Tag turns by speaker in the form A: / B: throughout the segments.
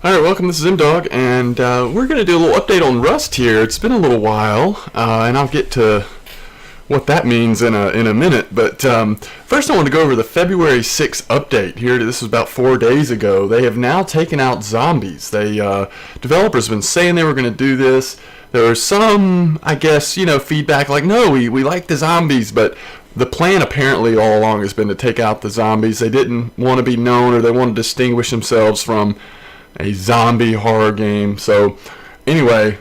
A: Alright, welcome, this is M-Dog, and we're going to do a little update on Rust here. It's been a little while, and I'll get to what that means in a minute, but first I want to go over the February 6th update here. This was about 4 days ago. They have now taken out zombies. Developers have been saying they were going to do this. There was some, I guess, feedback like, no, we like the zombies, but the plan apparently all along has been to take out the zombies. They didn't want to be known, or they want to distinguish themselves from a zombie horror game. So anyway,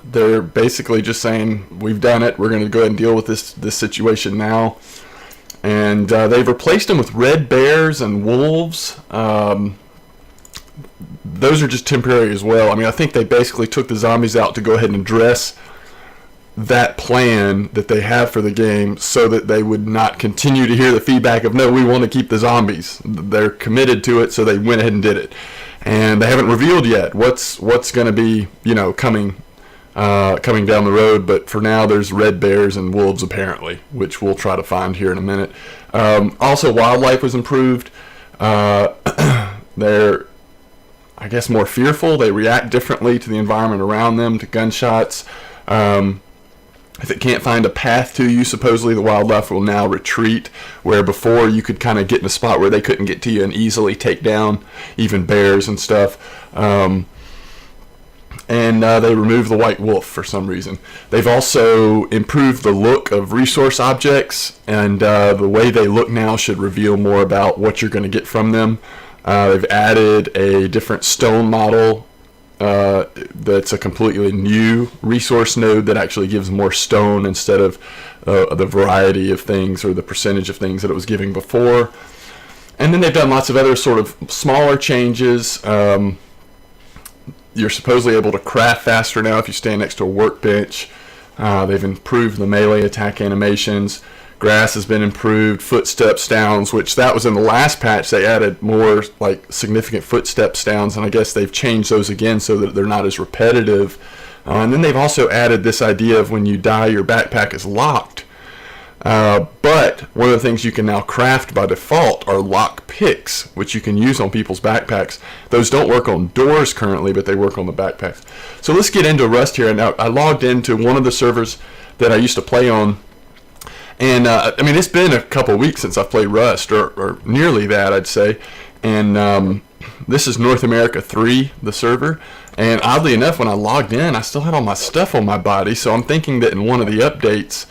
A: they're basically just saying, we've done it, we're going to go ahead and deal with this situation now. And they've replaced them with red bears and wolves. Those are just temporary as well. I mean, I think they basically took the zombies out to go ahead and address that plan that they have for the game, so that they would not continue to hear the feedback of, no, we want to keep the zombies. They're committed to it, so they went ahead and did it. And they haven't revealed yet what's going to be, coming down the road. But for now, there's red bears and wolves apparently, which we'll try to find here in a minute. Also, wildlife was improved. They're, I guess, more fearful. They react differently to the environment around them, to gunshots. If it can't find a path to you, supposedly the wildlife will now retreat, where before you could kind of get in a spot where they couldn't get to you and easily take down even bears and stuff. And they removed the white wolf for some reason. They've also improved the look of resource objects, and the way they look now should reveal more about what you're going to get from them. They've added a different stone model that's a completely new resource node that actually gives more stone instead of the variety of things or the percentage of things that it was giving before. And then they've done lots of other sort of smaller changes. You're supposedly able to craft faster now if you stand next to a workbench. They've improved the melee attack animations. Grass has been improved, footstep sounds, which that was in the last patch. They added more like significant footstep sounds, and I guess they've changed those again so that they're not as repetitive. And then they've also added this idea of when you die, your backpack is locked. But one of the things you can now craft by default are lock picks, which you can use on people's backpacks. Those don't work on doors currently, but they work on the backpacks. So let's get into Rust here. Now, I logged into one of the servers that I used to play on. And, I mean, it's been a couple weeks since I've played Rust, or nearly that, I'd say. And this is North America 3, the server. And oddly enough, when I logged in, I still had all my stuff on my body. So I'm thinking that in one of the updates,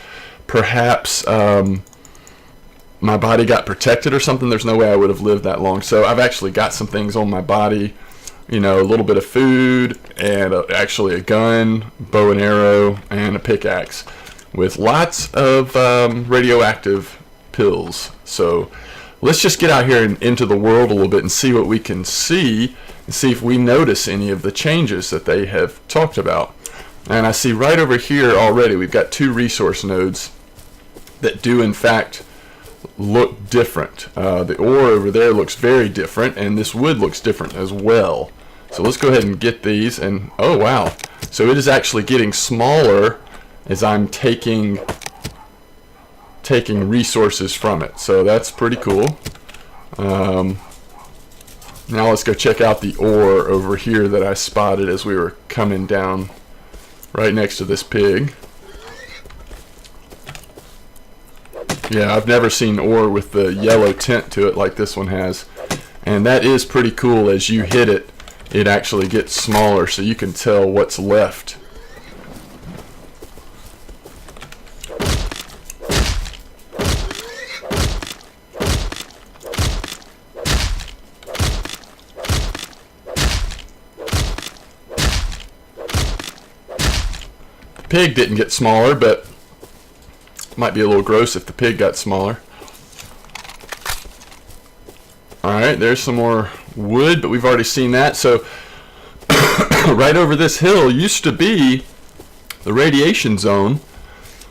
A: perhaps my body got protected or something. There's no way I would have lived that long. So I've actually got some things on my body. A little bit of food, and actually a gun, bow and arrow, and a pickaxe, with lots of radioactive pills. So let's just get out here and into the world a little bit and see what we can see, and see if we notice any of the changes that they have talked about. And I see right over here already we've got 2 resource nodes that do in fact look different. The ore over there looks very different, and this wood looks different as well. So let's go ahead and get these, and oh wow, so it is actually getting smaller as I'm taking resources from it. So that's pretty cool. Now let's go check out the ore over here that I spotted as we were coming down right next to this pig. Yeah, I've never seen ore with the yellow tint to it like this one has. And that is pretty cool. As you hit it, it actually gets smaller, so you can tell what's left. Pig didn't get smaller, but might be a little gross if the pig got smaller. Alright, there's some more wood, but we've already seen that. So right over this hill used to be the radiation zone,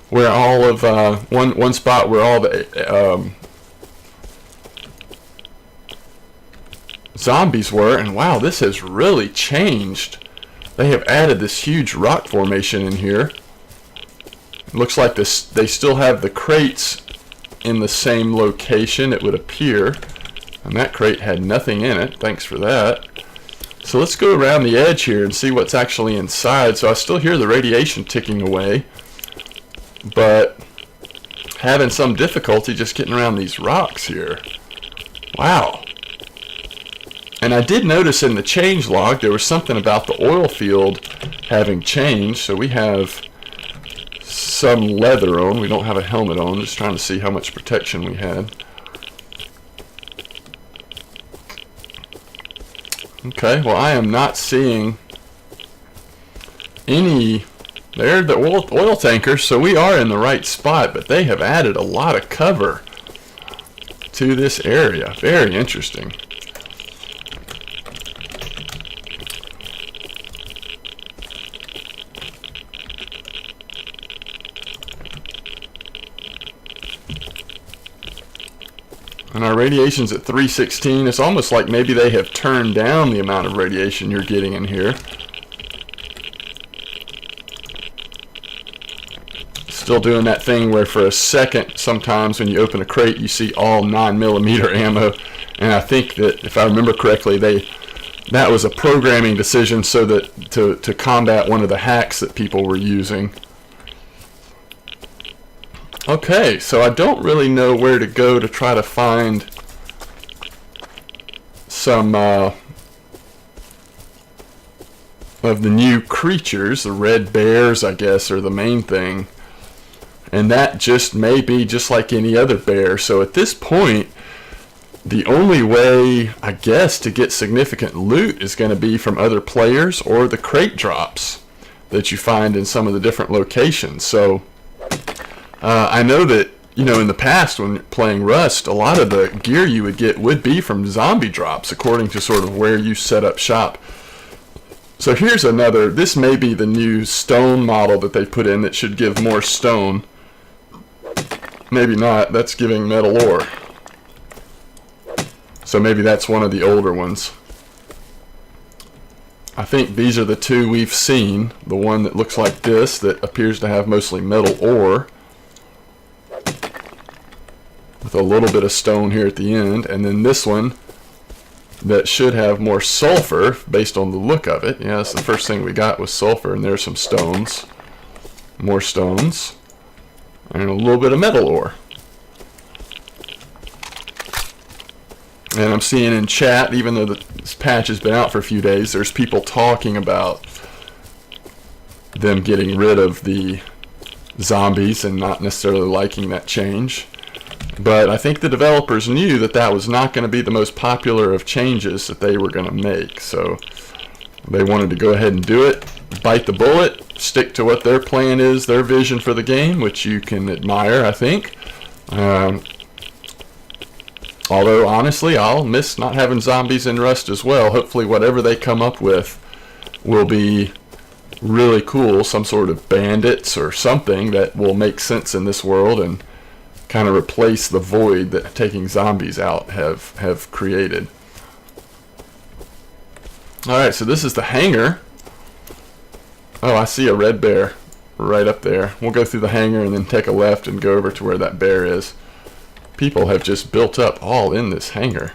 A: where all of one spot where all the zombies were. And wow, this has really changed. They have added this huge rock formation in here. It looks like they still have the crates in the same location, it would appear. And that crate had nothing in it. Thanks for that. So let's go around the edge here and see what's actually inside. So I still hear the radiation ticking away, but having some difficulty just getting around these rocks here. Wow. And I did notice in the change log there was something about the oil field having changed. So we have some leather on. We don't have a helmet on. Just trying to see how much protection we had. Okay, well I am not seeing any. They're the oil tankers, so we are in the right spot, but they have added a lot of cover to this area. Very interesting. And our radiation's at 316. It's almost like maybe they have turned down the amount of radiation you're getting in here. Still doing that thing where for a second, sometimes when you open a crate, you see all 9mm ammo. And I think that, if I remember correctly, that was a programming decision so that to combat one of the hacks that people were using. Okay, so I don't really know where to go to try to find some of the new creatures. The red bears, I guess, are the main thing. And that just may be just like any other bear. So at this point, the only way, I guess, to get significant loot is going to be from other players or the crate drops that you find in some of the different locations. So I know that, you know, in the past when playing Rust, a lot of the gear you would get would be from zombie drops, according to sort of where you set up shop. So here's another. This may be the new stone model that they put in that should give more stone. Maybe not. That's giving metal ore. So maybe that's one of the older ones. I think these are the two we've seen. The one that looks like this that appears to have mostly metal ore, with a little bit of stone here at the end, and then this one that should have more sulfur based on the look of it. Yeah, that's the first thing we got was sulfur, and there's some stones, more stones, and a little bit of metal ore. And I'm seeing in chat, even though this patch has been out for a few days, there's people talking about them getting rid of the zombies and not necessarily liking that change. But I think the developers knew that that was not going to be the most popular of changes that they were going to make. So they wanted to go ahead and do it, bite the bullet, stick to what their plan is, their vision for the game, which you can admire, I think. Although, honestly, I'll miss not having zombies in Rust as well. Hopefully whatever they come up with will be really cool. Some sort of bandits or something that will make sense in this world and kind of replace the void that taking zombies out have created. Alright, so this is the hangar. Oh, I see a red bear right up there. We'll go through the hangar and then take a left and go over to where that bear is. People have just built up all in this hangar.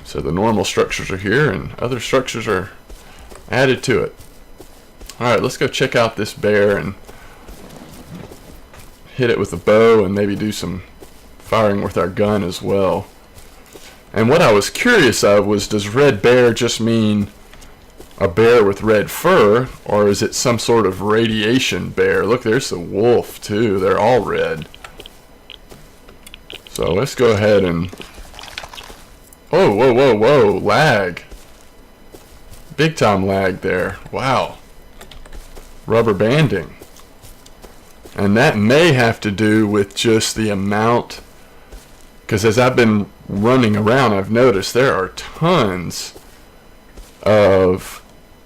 A: So the normal structures are here and other structures are added to it. Alright, let's go check out this bear and hit it with a bow and maybe do some firing with our gun as well. And what I was curious of was, does red bear just mean a bear with red fur, or is it some sort of radiation bear? Look, there's the wolf too. They're all red. So let's go ahead and... Oh, whoa, whoa, whoa, lag. Big time lag there. Wow. Rubber banding. And that may have to do with just the amount, because as I've been running around, I've noticed there are tons of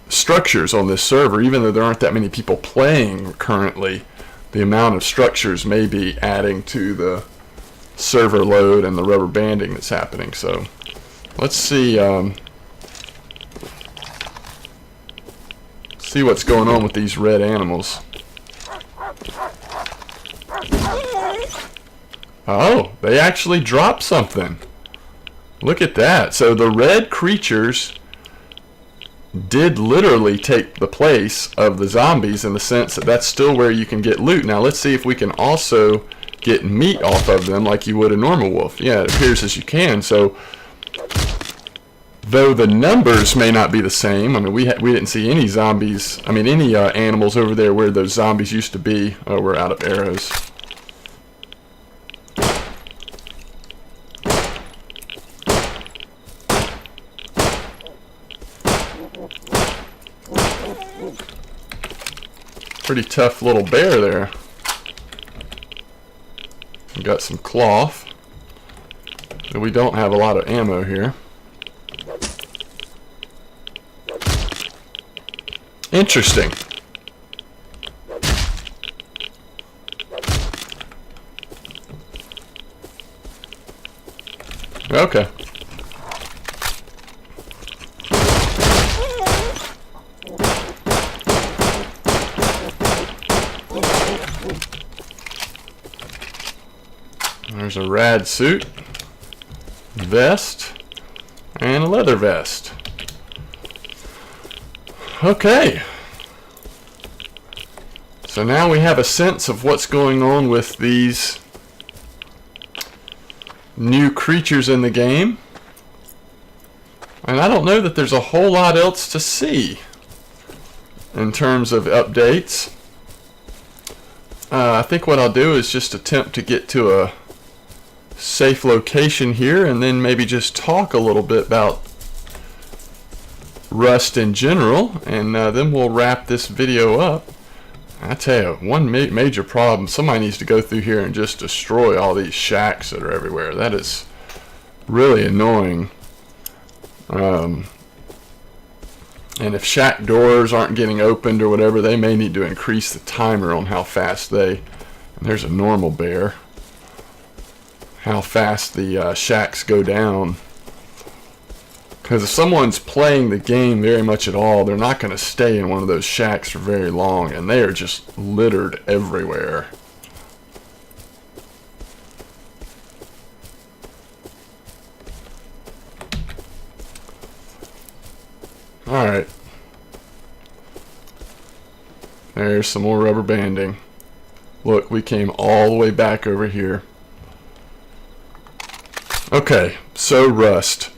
A: structures on this server. Even though there aren't that many people playing currently, the amount of structures may be adding to the server load and the rubber banding that's happening. So let's see what's going on with these red animals. Oh, they actually dropped something. Look at that. So the red creatures did literally take the place of the zombies in the sense that that's still where you can get loot. Now let's see if we can also get meat off of them like you would a normal wolf. Yeah, it appears as you can. So though the numbers may not be the same, I mean, we didn't see any zombies, I mean, any animals over there where those zombies used to be. Oh, we're out of arrows. Pretty tough little bear there. We got some cloth. But we don't have a lot of ammo here. Interesting. Okay. There's a rad suit, vest, and a leather vest. Okay. So now we have a sense of what's going on with these new creatures in the game. And I don't know that there's a whole lot else to see in terms of updates. I think what I'll do is just attempt to get to a safe location here and then maybe just talk a little bit about Rust in general, and then we'll wrap this video up. I tell you, one major problem, somebody needs to go through here and just destroy all these shacks that are everywhere. That is really annoying. And if shack doors aren't getting opened or whatever, they may need to increase the timer on how fast and there's a normal bear, how fast the shacks go down. Because if someone's playing the game very much at all, they're not going to stay in one of those shacks for very long, and they are just littered everywhere. Alright. There's some more rubber banding. Look, we came all the way back over here. Okay, so Rust.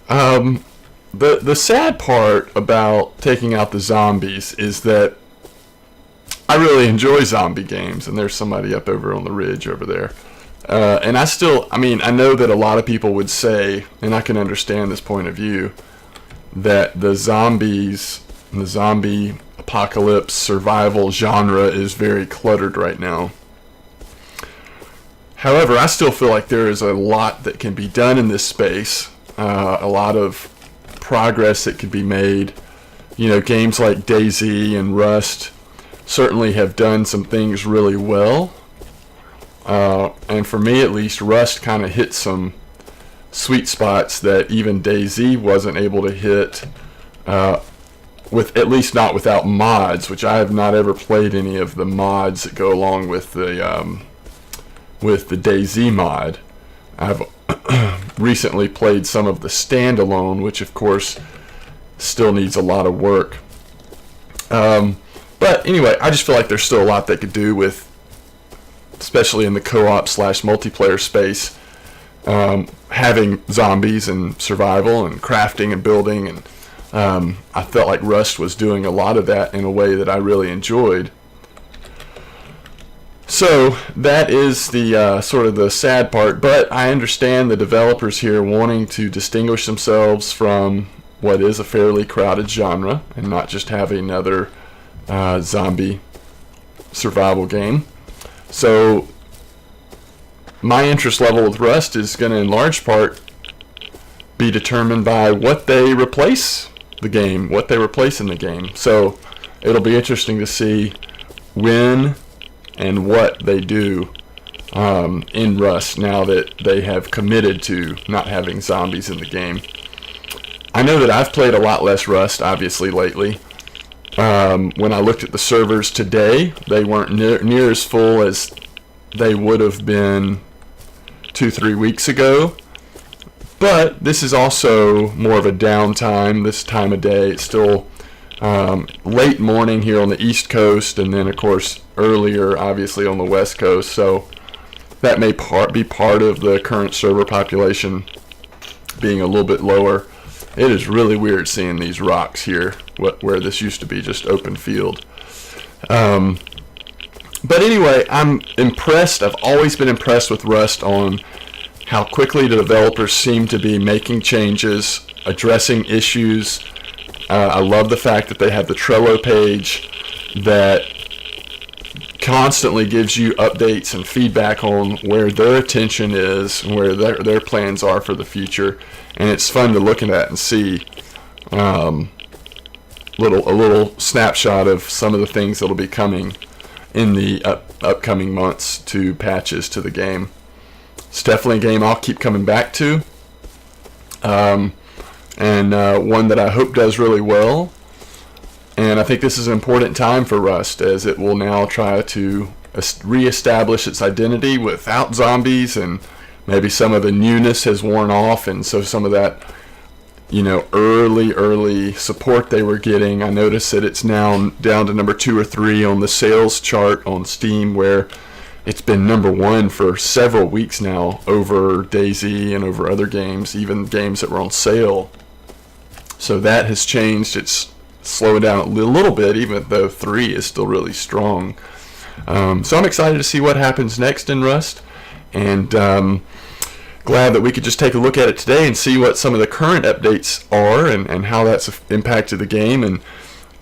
A: The sad part about taking out the zombies is that I really enjoy zombie games, and there's somebody up over on the ridge over there. And I know that a lot of people would say, and I can understand this point of view, that the zombie apocalypse survival genre is very cluttered right now. However, I still feel like there is a lot that can be done in this space. A lot of progress that could be made. You know, games like DayZ and Rust certainly have done some things really well. And for me at least, Rust kind of hit some sweet spots that even DayZ wasn't able to hit, with at least not without mods, which I have not ever played any of the mods that go along with the DayZ mod. I've recently played some of the standalone, which of course still needs a lot of work. But anyway, I just feel like there's still a lot they could do with, especially in the co-op / multiplayer space, having zombies and survival and crafting and building, and I felt like Rust was doing a lot of that in a way that I really enjoyed. So that is the sort of the sad part, but I understand the developers here wanting to distinguish themselves from what is a fairly crowded genre and not just have another zombie survival game. So my interest level with Rust is going to in large part be determined by what they replace in the game. So it'll be interesting to see when and what they do in Rust now that they have committed to not having zombies in the game. I know that I've played a lot less Rust, obviously, lately. When I looked at the servers today, they weren't near as full as they would have been 2-3 weeks ago. But this is also more of a downtime this time of day. It's still late morning here on the East Coast, and then of course earlier obviously on the West Coast. So that may be part of the current server population being a little bit lower. It is really weird seeing these rocks here, where this used to be just open field. But anyway, I'm impressed. I've always been impressed with Rust on how quickly the developers seem to be making changes, addressing issues. I love the fact that they have the Trello page that constantly gives you updates and feedback on where their attention is and where their plans are for the future. And it's fun to look at that and see a little snapshot of some of the things that'll be coming in the upcoming months to patches to the game. It's definitely a game I'll keep coming back to, and one that I hope does really well. And I think this is an important time for Rust, as it will now try to reestablish its identity without zombies, and maybe some of the newness has worn off, and so some of that, early support they were getting. I noticed that it's now down to number 2 or 3 on the sales chart on Steam, where it's been number 1 for several weeks now over DayZ and over other games, even games that were on sale. So that has changed. It's slowed down a little bit, even though 3 is still really strong. So I'm excited to see what happens next in Rust, and glad that we could just take a look at it today and see what some of the current updates are and how that's impacted the game. And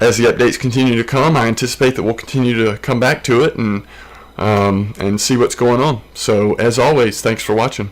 A: as the updates continue to come, I anticipate that we'll continue to come back to it and see what's going on. So as always, thanks for watching.